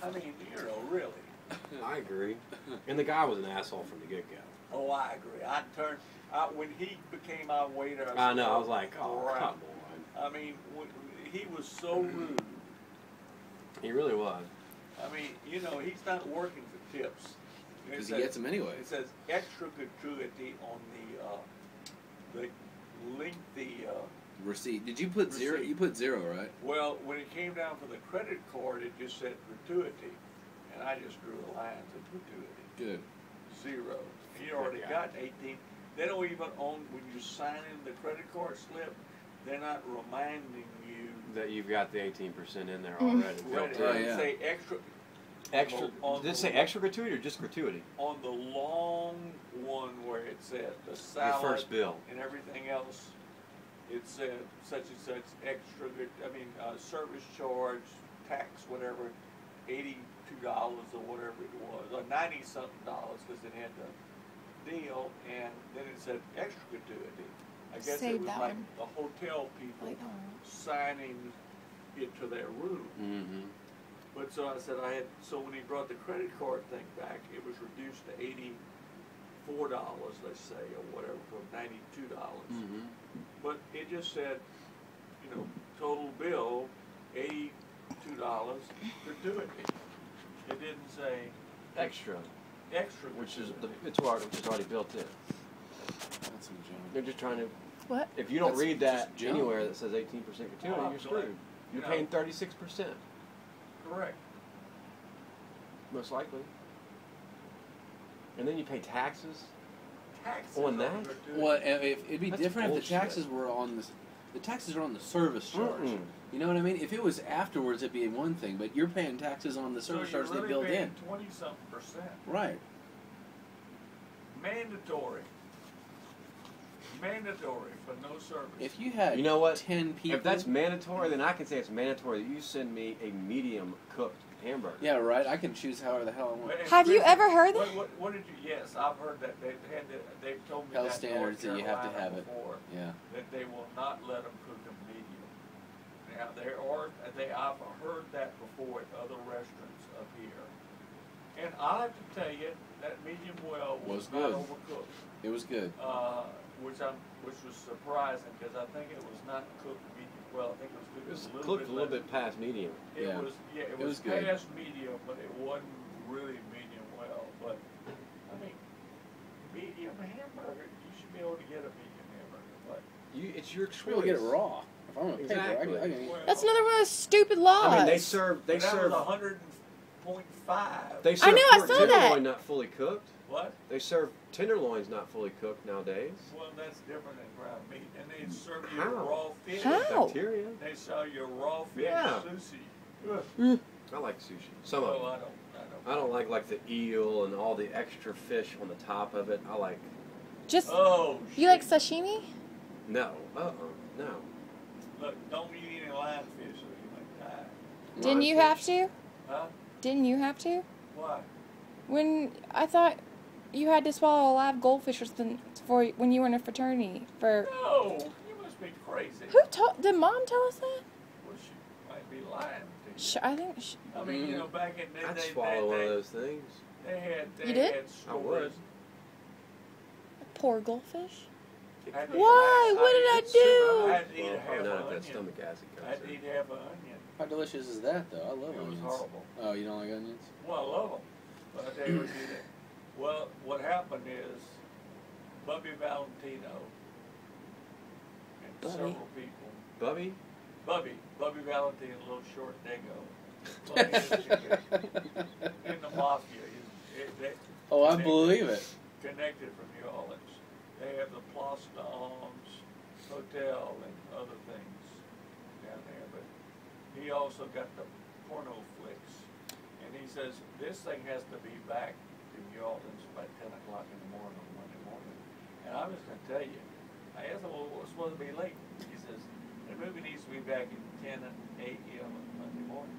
I mean, really. I agree. And the guy was an asshole from the get-go. Oh, I agree. When he became our waiter, I know. I was like, oh, crap. come on. I mean, he was so rude. He really was. I mean, he's not working for tips. Because he gets them anyway. It says extra gratuity on the lengthy receipt. Did you put receipt. 0? You put 0, right? Well, when it came down for the credit card, it just said gratuity, and I just drew a line to gratuity. Good. 0. He already got 18. They don't even when you sign in the credit card slip, they're not reminding you that you've got the 18% in there already. Right. Oh, yeah. Say extra. Did it say extra gratuity or just gratuity? On the long one where it said the salad, your first bill, and everything else, it said such and such extra. Service charge, tax, whatever, $82 or whatever it was, or $90-something because it had the deal, and then it said extra gratuity. I guess it was like the hotel people signing it to their room. Mm-hmm. But so I said so when he brought the credit card thing back, it was reduced to $84, let's say, or whatever, from $92. Mm-hmm. But it just said, total bill, $82 gratuity. It didn't say Extra, which is already built in. That's some junk. They're just trying to. What? If you don't That's read that junk. anywhere that says 18% gratuity, you're screwed. You're paying 36%. Correct. Most likely. And then you pay taxes. Taxes on that? Well, it'd be That's different bullshit. if the taxes were on the taxes are on the service charge. Mm-mm. You know what I mean? If it was afterwards, it'd be one thing. But you're paying taxes on the service charge they build in. 20-something%. Right. Mandatory for no service. If you had 10 people, if that's mandatory, then I can say it's mandatory that you send me a medium cooked hamburger. Yeah, right. I can choose however the hell I want. Have you ever heard that? What did you? Yes, I've heard that they've told me Health that standards that you have to have it. before, Yeah. that they will not let them cook them medium. Now I've heard that before at other restaurants up here, and I have to tell you that medium well was not good. overcooked. It was good. Which was surprising because I think it was not cooked medium well. I think it was cooked It was a cooked a little bit past medium. It Yeah. was good. past medium, but it wasn't really medium well. But I mean, medium hamburger, you should be able to get a medium hamburger. But It's your Should be able to get it raw. If I want to pay for Exactly. it, I can That's another one of those stupid laws. I mean, they serve. that was 100.5. They serve know, I pork saw that. tenderloin not fully cooked. What? They serve tenderloins not fully cooked nowadays. Well, that's different than ground meat, and they serve you How? raw fish. How? Bacteria. They sell you raw fish Yeah. sushi. I like sushi. Some of Oh, them. I don't. I don't like the eel and all the extra fish on the top of it. I like Just Oh, you like sashimi? no. No. Look, don't eat any lionfish or you might die. Didn't you have to? Huh? Didn't you have to? Why? When I thought you had to swallow a live goldfish or something for when you were in a fraternity for. No, you must be crazy. Who told? Did Mom tell us that? Well, she might be lying to you. I think. I mean, back in the I'd day, swallow one of those things. they had You did? had I would. stores. Poor goldfish. I'd eat- Why? What did I do? I had to eat a half Probably an not if that onion. stomach acid I had comes to in. eat half an onion. How delicious is that, though? I love It was onions. horrible. Oh, you don't like onions? Well, I love them, but I tell you what did it. Well, what happened is, Bubby Valentino and Bubby. several people. Bubby? Bubby Valentino, a little short dingo. Bubby is in the mafia. They Oh, I believe it. connected from New Orleans. They have the Place d'Armes Hotel and other things down there, but he also got the porno flicks. And he says, this thing has to be back to New Orleans by 10 o'clock in the morning on Monday morning. And I was going to tell you, I asked him, well, what's supposed to be late? He says, the movie needs to be back at 10 a.m. on Monday morning.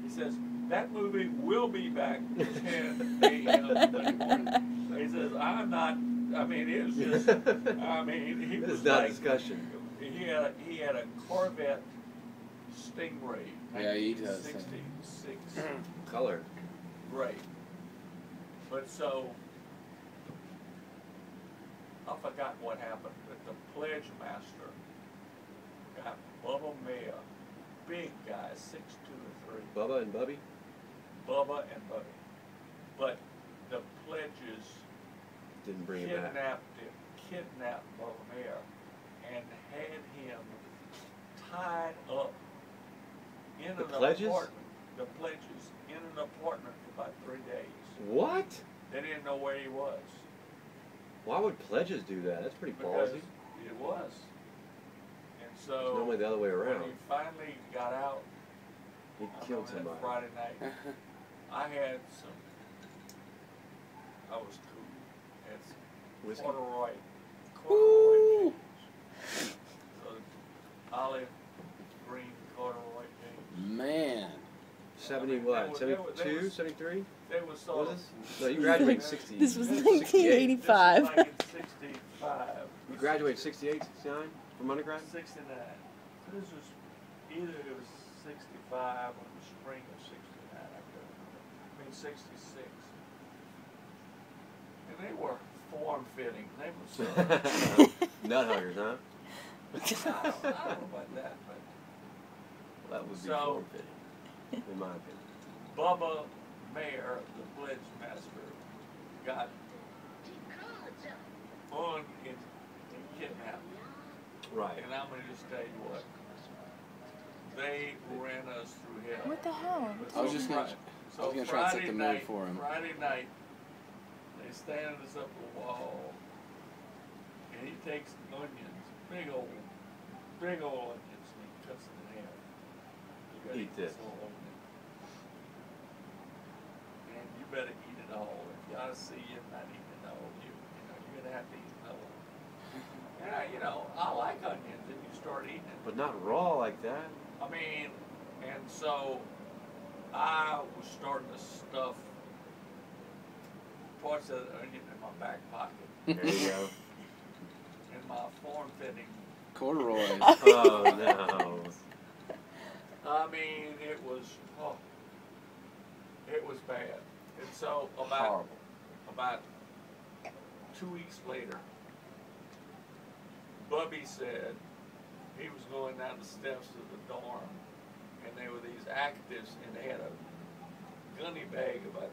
He says, that movie will be back at 10 a.m. on Monday morning. He says, I'm not, I mean, it was just, I mean, he This was is not like, discussion. he had a Corvette Stingray, Yeah, he does. 1966 Color. gray. But so, I forgot what happened, but the pledge master got Bubba Mayer, big guy, 6'2" or 3. Bubba and Bubby? Bubba and Bubby. But the pledges Didn't bring it back. kidnapped Bubba Mayer and had him tied up in The an pledges? apartment. The pledges in an apartment for about 3 days. What? They didn't know where he was. Why would pledges do that? That's pretty Because ballsy. it was. And It's so normally the other way when around. he finally got out, He I killed remember that somebody. Friday night, I had some. I was cool. Had some Whiskey? corduroy Ooh. jeans. So olive green corduroy jeans. Man. 70 I mean, what? they were- 72? 73? They were What sort was of. this? No, you graduated in 60. This was 68. 1985. This was like in 65. You graduated 68, 69 from undergrad? 69. This was either it was 65 or the spring of 69. I couldn't remember. I mean 66. And they were form fitting. They were so. Nut huggers, huh? I don't know about that, but That would be So- form fitting, in my opinion. Bubba Mayer, the pledge master, got on in kidnapped. Right. And I'm gonna just tell you what. They ran us through hell. What the hell? I was just gonna- So I was gonna try and set Friday the mood night- for him. Friday night, they stand us up the wall, and he takes onions, big old onions, and he cuts them in half. You gotta Eat this. whole onion. And you better eat it all. If you ought to see you not eating it all, you're gonna have to eat it all. Yeah, I like onions, and you start eating it. But not raw like that. I mean, and so I was starting to stuff parts of the onion in my back pocket, There you go. in my form-fitting. Corduroy. Oh, no. I mean, it was bad. And so Horrible. about 2 weeks later, Bubby said he was going down the steps of the dorm, and there were these actives, and they had a gunny bag about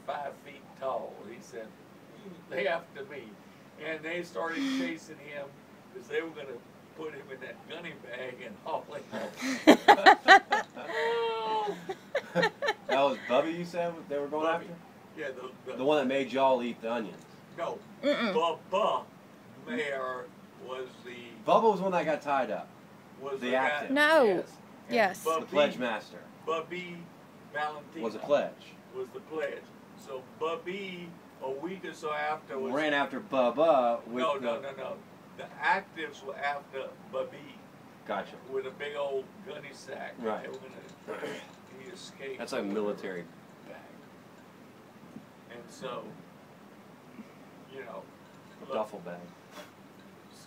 5 feet tall. He said, they after me. And they started chasing him because they were going to put him in that gunny bag and haul him. That was Bubby, you said they were going Bubby. after? Yeah, The one that made y'all eat the onions. No, Mm-mm. Bubba Mayer was the Bubba was the one that got tied up. was the guy- active. No. Yes. And Yes. The Bubby, pledge master Bubby Valentino was a pledge. was the pledge. So Bubby, a week or so after, was Ran after Bubba with no. the... The actives were after Bubby Gotcha. with a big old gunny sack. Right. They were gonna. He escaped. That's like a military bag. And so, A look, duffel bag.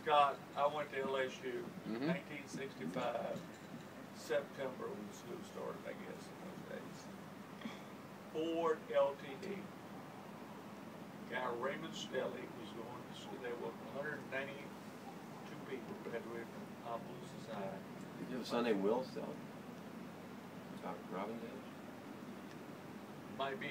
Scott, I went to LSU, Mhm. 1965, September when the school started, I guess, in those days. Ford LTD. Guy Raymond Stelly was going to school. There were 192 people graduated from Opelousas High. Did you have a son named Will still? Robin's age? Might be